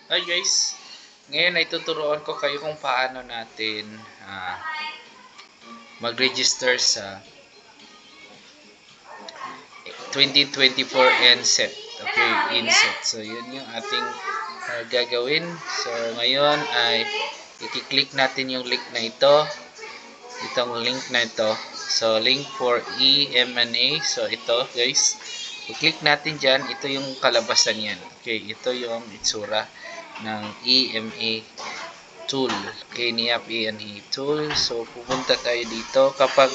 Hi guys, ngayon ay tuturuan ko kayo kung paano natin mag-register sa 2024 NSET. Okay, INSET. So yun yung ating gagawin. So ngayon ay i-click natin yung link na ito. Itong link na ito. So link for EMNA. So ito guys, i-click natin dyan. Ito yung kalabasan yan. Okay, ito yung itsura ng EMA tool. Okay, NIAP ENA tool. So, pupunta tayo dito. Kapag,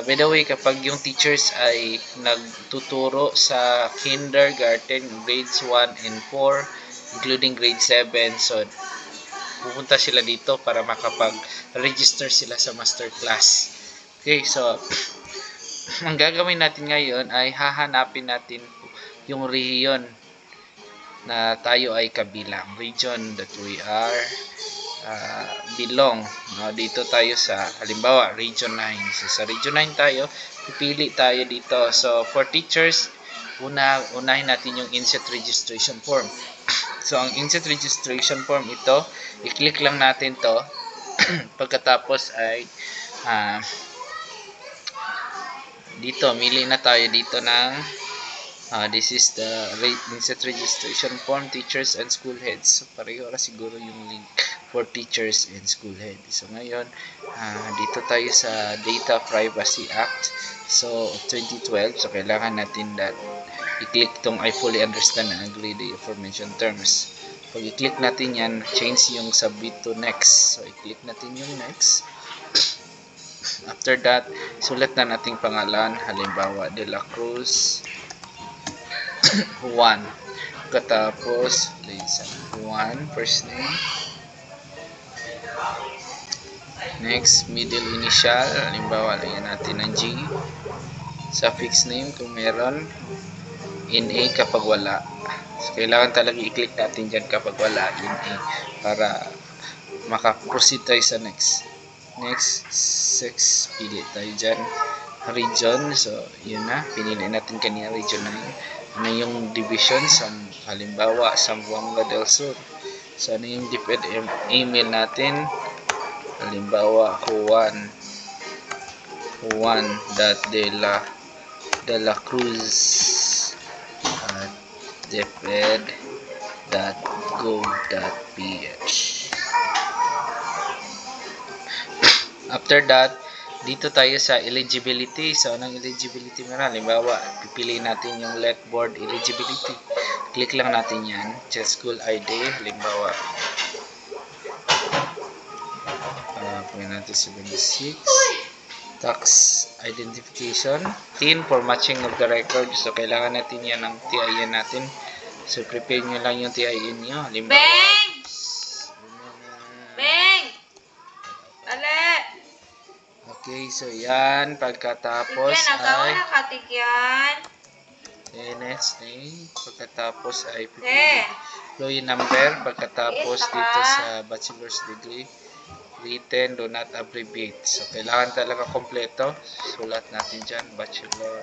by the way, kapag yung teachers ay nagtuturo sa kindergarten, grades 1 and 4, including grade 7, so, pupunta sila dito para makapag-register sila sa master class. Okay, so, ang gagawin natin ngayon ay hahanapin natin yung region na tayo ay kabilang. Region that we are belong. Dito tayo sa, halimbawa, Region 9. So, sa Region 9 tayo, pipili tayo dito. So, for teachers, unahin natin yung inset registration form. So, ang inset registration form ito, i-click lang natin to. Pagkatapos ay dito, mili na tayo dito ng this is the inset registration form, teachers and school heads. So, pareho na siguro yung link for teachers and school heads. So, ngayon, dito tayo sa Data Privacy Act. So, 2012. So, kailangan natin that i-click tong I fully understand and agree the aforementioned terms. Pag i-click natin yan, change yung submit to next. So, i-click natin yung next. After that, sulat na nating pangalan. Halimbawa, De La Cruz 1. Katapos, Juan, first name. Next, middle initial. Halimbawa, lagyan natin ng G. Suffix name kung meron. NA kapag wala. So, kailangan talaga i-click natin dyan kapag wala. NA. Para makaproceed tayo sa next. Next, sex. Pili tayo dyan. Region. So, yun na. Pinili natin kanina region 9. Ano yung division? Halimbawa, Zamboanga del Sur. So, ano yung DepEd email natin? Halimbawa, Juan.de la Cruz deped.gov.ph. After that, dito tayo sa eligibility. So, anong eligibility meron? Halimbawa, pipiliin natin yung let board eligibility. Click lang natin yan. Just school ID. Halimbawa, pagin natin 76. Tax identification. TIN for matching of the record. So, kailangan natin yan ng TIN natin. So, prepare nyo lang yung TIN nyo. Halimbawa, Beng! Ale! Okay, so yan. Pagkatapos Tikyan, ay next name. Pagkatapos ay employee number. Pagkatapos dito sa bachelor's degree, written, do not abbreviate. So, kailangan talaga kompleto. Sulat natin dyan. Bachelor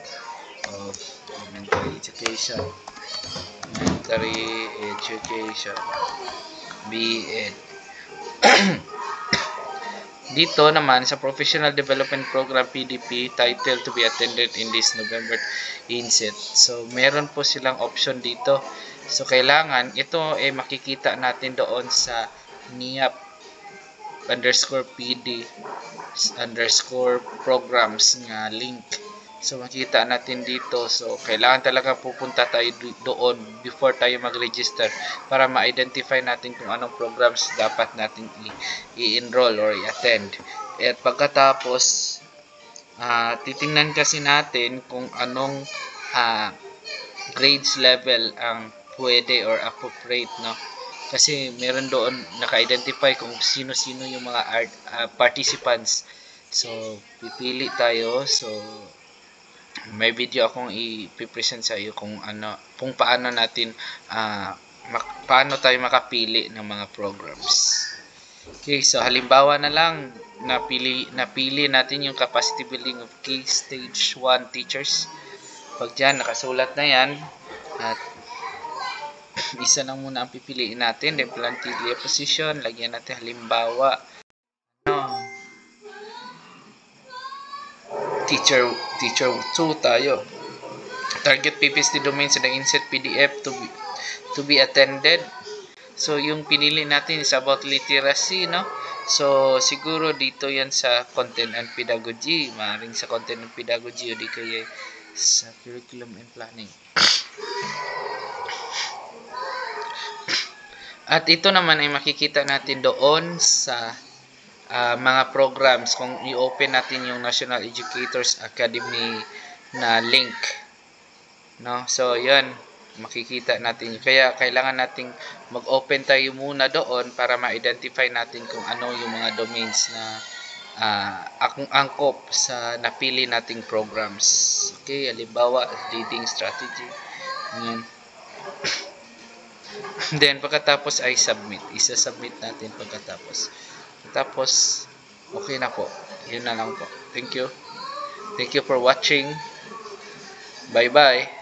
of Elementary Education. BEd. Dito naman sa Professional Development Program PDP, title to be attended in this November inset. So, meron po silang option dito. So, kailangan ito makikita natin doon sa NIAP _PD _programs nga link. So, makita natin dito. So, kailangan talaga pupunta tayo doon before tayo mag-register para ma-identify natin kung anong programs dapat natin i-enroll or i-attend. At pagkatapos, titingnan kasi natin kung anong grades level ang pwede or appropriate, no? Kasi meron doon naka-identify kung sino-sino yung mga participants. So, pipili tayo. So, may video akong i-present sa iyo kung paano natin paano tayo makapili ng mga programs. Okay, so halimbawa na lang napili natin yung capacity building of K stage 1 teachers. Pag diyan nakasulat na yan at isa lang muna ang pipiliin natin. Then plantilla position, lagyan natin halimbawa teacher 2 tayo. Target PPSD domain sa insert PDF to be attended. So yung pinili natin is about literacy, no? So siguro dito yan sa content and pedagogy, maaaring sa content and pedagogy o di kaya sa curriculum and planning. At ito naman ay makikita natin doon sa mga programs kung i-open natin yung National Educators Academy na link, no? So yan, makikita natin. Kaya kailangan nating mag-open tayo muna doon para ma-identify natin kung ano yung mga domains na angkop sa napili nating programs. Okay, halimbawa reading strategy. Yan. Then pagkatapos ay submit. Isa-submit natin pagkatapos. Tapos okay na po. Yun na lang po. Thank you. Thank you for watching. Bye-bye.